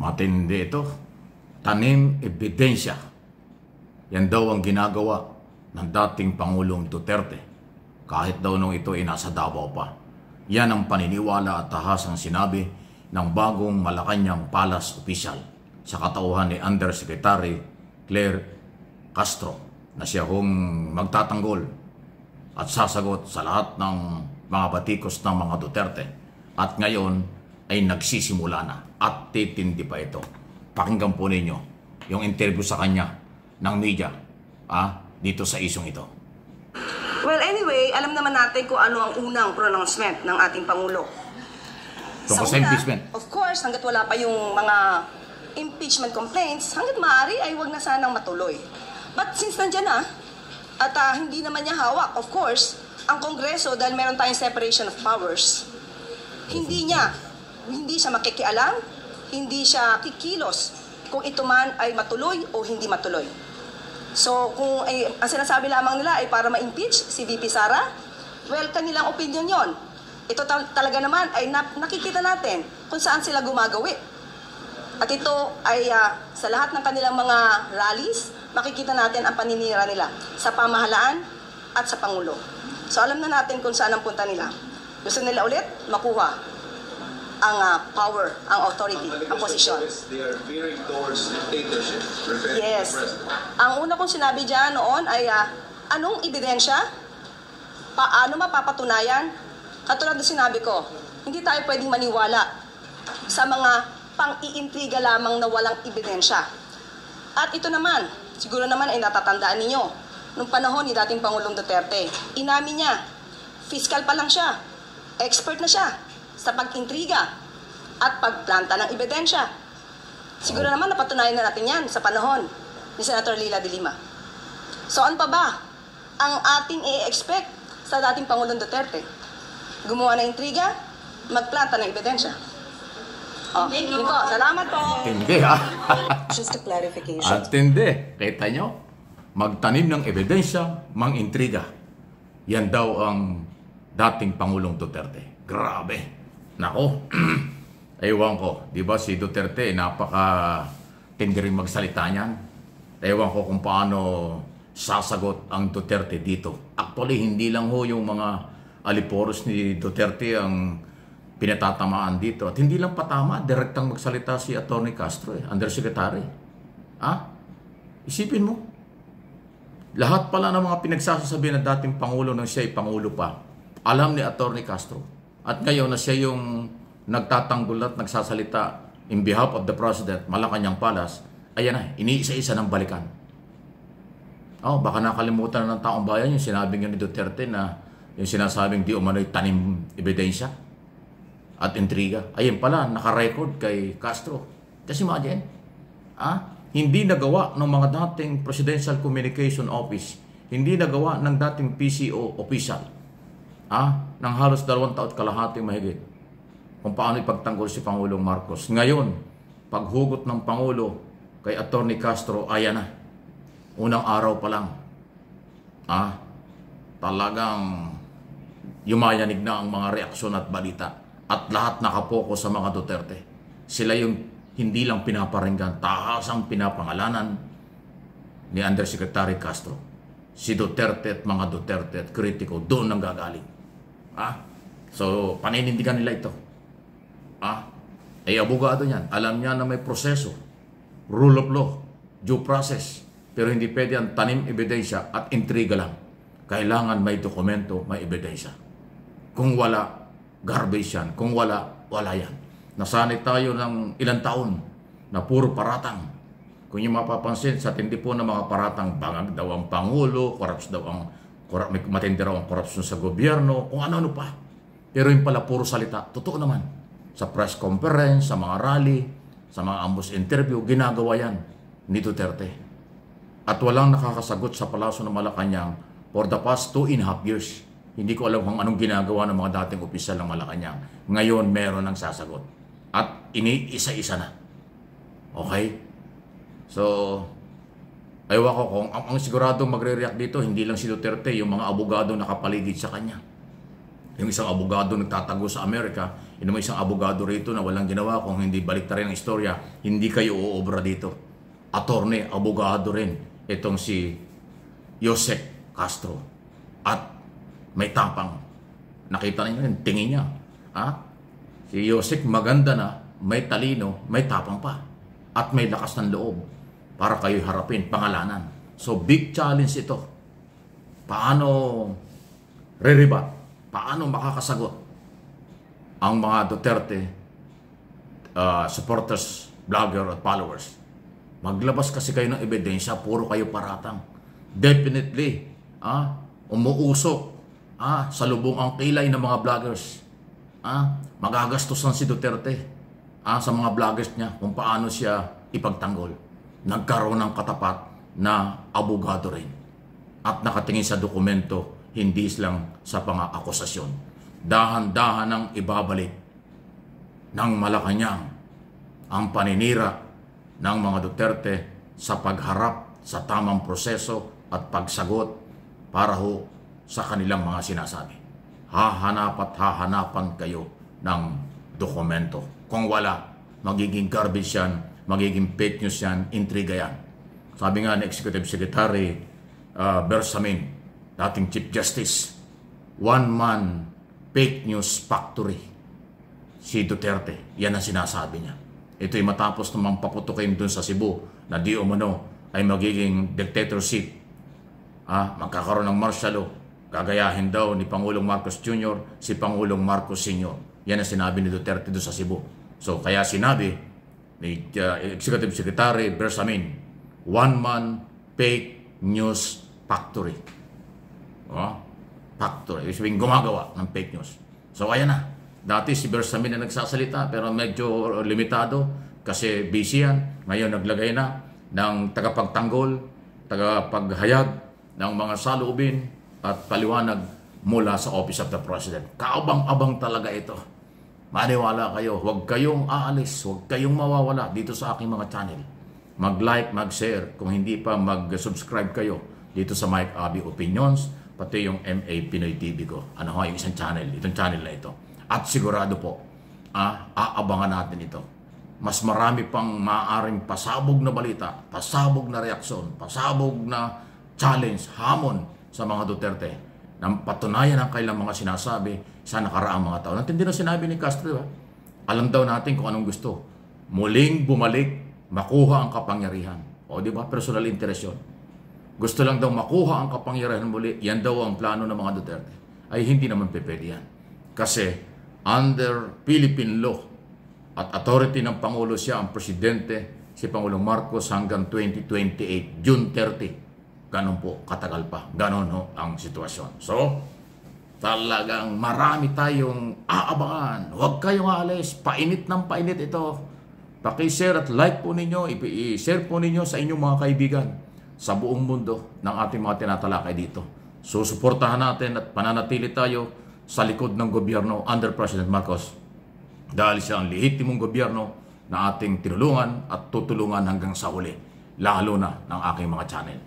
Matindi ito. Tanim ebidensya. Yan daw ang ginagawa ng dating Pangulong Duterte. Kahit daw nung ito ay nasa Davao pa. Yan ang paniniwala at tahasang sinabi ng bagong Malacanang Palace official sa katauhan ni Undersecretary Claire Castro na siya hong magtatanggol at sasagot sa lahat ng mga batikos ng mga Duterte. At ngayon ay nagsisimula na at titindi pa ito. Pakinggan po ninyo yung interview sa kanya ng media dito sa isyong ito. Well, anyway, alam naman natin kung ano ang unang pronouncement ng ating Pangulo. Tungkol sa impeachment. Of course, hanggat wala pa yung mga impeachment complaints, hanggat maaari ay wag na sanang matuloy. But since nandyan na, at hindi naman niya hawak, of course, ang Kongreso, dahil meron tayong separation of powers, hindi siya makikialam, hindi siya kikilos kung ito man ay matuloy o hindi matuloy. So, kung ang sinasabi lamang nila ay para ma-impeach si VP Sara, well, kanilang opinion yon. Ito talaga naman ay nakikita natin kung saan sila gumagawi. At ito ay sa lahat ng kanilang mga rallies, makikita natin ang paninira nila sa pamahalaan at sa Pangulo. So, alam na natin kung saan ang punta nila. Gusto nila ulit makuha ang power, ang authority, ang posisyon. Yes. Ang una kong sinabi dyan noon ay anong ebidensya? Paano mapapatunayan? Katulad na sinabi ko, hindi tayo pwedeng maniwala sa mga pang-iintriga lamang na walang ebidensya. At ito naman, siguro naman ay natatandaan ninyo, nung panahon ni dating Pangulong Duterte, inamin niya, fiscal pa lang siya, expert na siya sa pag-intriga at pagplanta ng ebidensya. Siguro naman napatunayan na natin yan sa panahon ni Senator Leila de Lima. So ano pa ba ang ating i-expect sa dating Pangulong Duterte? Gumawa ng intriga, magplanta ng ebidensya. Yun po. Salamat po. Hindi Just a clarification. At hindi. Kita nyo? Magtanim ng ebidensya, mang-intriga. Yan daw ang dating Pangulong Duterte. Grabe. Nako, ewan ko, di ba si Duterte napaka-tindi rin magsalita niyan. Ewan ko kung paano sasagot ang Duterte dito. Actually, hindi lang ho yung mga aliporos ni Duterte ang pinatatamaan dito. At hindi lang patama, direktang magsalita si Atty. Castro, Undersecretary. Isipin mo, lahat pala ng mga pinagsasasabi ng dating Pangulo nang siya ay Pangulo pa, alam ni Atty. Castro. At ngayon na siya yung nagtatanggol at nagsasalita in behalf of the President, Malacanang Palace, ayan na, iniisa-isa ng balikan. Baka nakalimutan na ng taong bayan yung sinabi nga ni Duterte na yung sinasabing di umano'y tanim ebidensya at intriga. Ayun pala, nakarecord kay Castro. Just imagine, hindi nagawa ng mga dating Presidential Communication Office, hindi nagawa ng dating PCO official, ng halos 2 taon kalahating mahigit kung paano ipagtanggol si Pangulong Marcos. Ngayon, paghugot ng Pangulo kay Atty. Castro, ayan na. Unang araw pa lang. Talagang yumayanig na ang mga reaksyon at balita. At lahat nakapokus sa mga Duterte. Sila yung hindi lang pinaparinggan, tahasang pinapangalanan ni Undersecretary Castro. Si Duterte at mga Duterte at kritiko doon nang gagaling. So, paninindigan nila ito. Abogado niyan. Alam niya na may proseso, rule of law, due process. Pero hindi pwede ang tanim ebidensya at intriga lang. Kailangan may dokumento, may ebidensya. Kung wala, garbage yan. Kung wala, wala yan. Nasanay tayo ng ilang taon na puro paratang. Kung yung mapapansin, sa tindi po ng mga paratang, bangag daw ang Pangulo, matindi raw ang korupsyon sa gobyerno, kung ano-ano pa. Pero yung pala puro salita, totoo naman. Sa press conference, sa mga rally, sa mga ambush interview, ginagawa yan ni Duterte. At walang nakakasagot sa Palasyo ng Malacanang for the past 2.5 years. Hindi ko alam kung anong ginagawa ng mga dating opisyal ng Malacanang. Ngayon, meron ang sasagot. At iniisa-isa na. Okay? So, aywa ko kung ang siguradong magre-react dito, hindi lang si Duterte, yung mga abogado nakapaligid sa kanya. Yung isang abogado nagtatago sa Amerika, Yun naman isang abogado rito na walang ginawa kung hindi baliktarin ang istorya, hindi kayo uobra dito. Attorney, abogado rin itong si Yosek Castro. At may tapang. Nakita niyo yung tingin niya. Si Yosek maganda na, may talino, may tapang pa. At may lakas ng loob para kayo harapin, pangalanan. So big challenge ito. Paano re-rebut? Paano makakasagot ang mga Duterte supporters, vlogger at followers? Maglabas kasi kayo ng ebidensya, puro kayo paratang. Definitely, umuusok sa lubong ang kilay ng mga vloggers. Magagastusan si Duterte sa mga vloggers niya kung paano siya ipagtanggol. Nagkaroon ng katapat na abogado rin. At nakatingin sa dokumento, hindi lang sa pang-akusasyon. Dahan-dahan ang ibabalik ng Malacanang ang paninira ng mga Duterte sa pagharap sa tamang proseso at pagsagot para sa kanilang mga sinasabi. Hahanapan kayo ng dokumento. Kung wala, magiging garbage yan, magiging fake news yan, intriga yan. Sabi nga ni Executive Secretary Bersamin, dating Chief Justice, one-man fake news factory si Duterte. Yan ang sinasabi niya. Ito'y matapos namang paputukin dun sa Cebu na di umano ay magiging dictatorship. Magkakaroon ng martial law. Gagayahin daw ni Pangulong Marcos Jr. si Pangulong Marcos Sr. Yan ang sinabi ni Duterte doon sa Cebu. So kaya sinabi ni Executive Secretary Bersamin, one-man fake news factory. Factory. Ibig sabihin gumagawa ng fake news. So ayan na. Dati si Bersamin na nagsasalita pero medyo limitado kasi busy yan. Ngayon naglagay na ng tagapagtanggol, tagapaghayag ng mga saloobin at paliwanag mula sa Office of the President. Kaabang-abang talaga ito. Maniwala kayo, huwag kayong aalis, huwag kayong mawawala dito sa aking mga channel. Mag-like, mag-share, kung hindi pa mag-subscribe kayo dito sa Mike Abby Opinions, pati yung MA Pinoy TV ko. Ano ho, yung isang channel, itong channel na ito. At sigurado po, aabangan natin ito. Mas marami pang maaaring pasabog na balita, pasabog na reaksyon, pasabog na challenge, hamon sa mga Duterte nang patunayan ang kailang mga sinasabi sa nakaraang mga taon. Natindi na sinabi ni Castro, alam daw natin kung anong gusto. Muling bumalik, makuha ang kapangyarihan. O di ba, personal interest yun. Gusto lang daw makuha ang kapangyarihan muli, yan daw ang plano ng mga Duterte. Ay hindi naman pwede yan. Kasi under Philippine law at authority ng Pangulo siya ang presidente, si Pangulong Marcos hanggang 2028, June 30. Ganon po, katagal pa. Ganon ang sitwasyon. So, talagang marami tayong aabangan. Huwag kayong aalis. Painit ng painit ito. Paki-share at like po ninyo. I-share po ninyo sa inyong mga kaibigan sa buong mundo ng ating mga tinatalakay dito. So, suportahan natin at pananatili tayo sa likod ng gobyerno under President Marcos dahil siya ang lehitimong gobyerno na ating tinulungan at tutulungan hanggang sa huli, lalo na ng aking mga channel.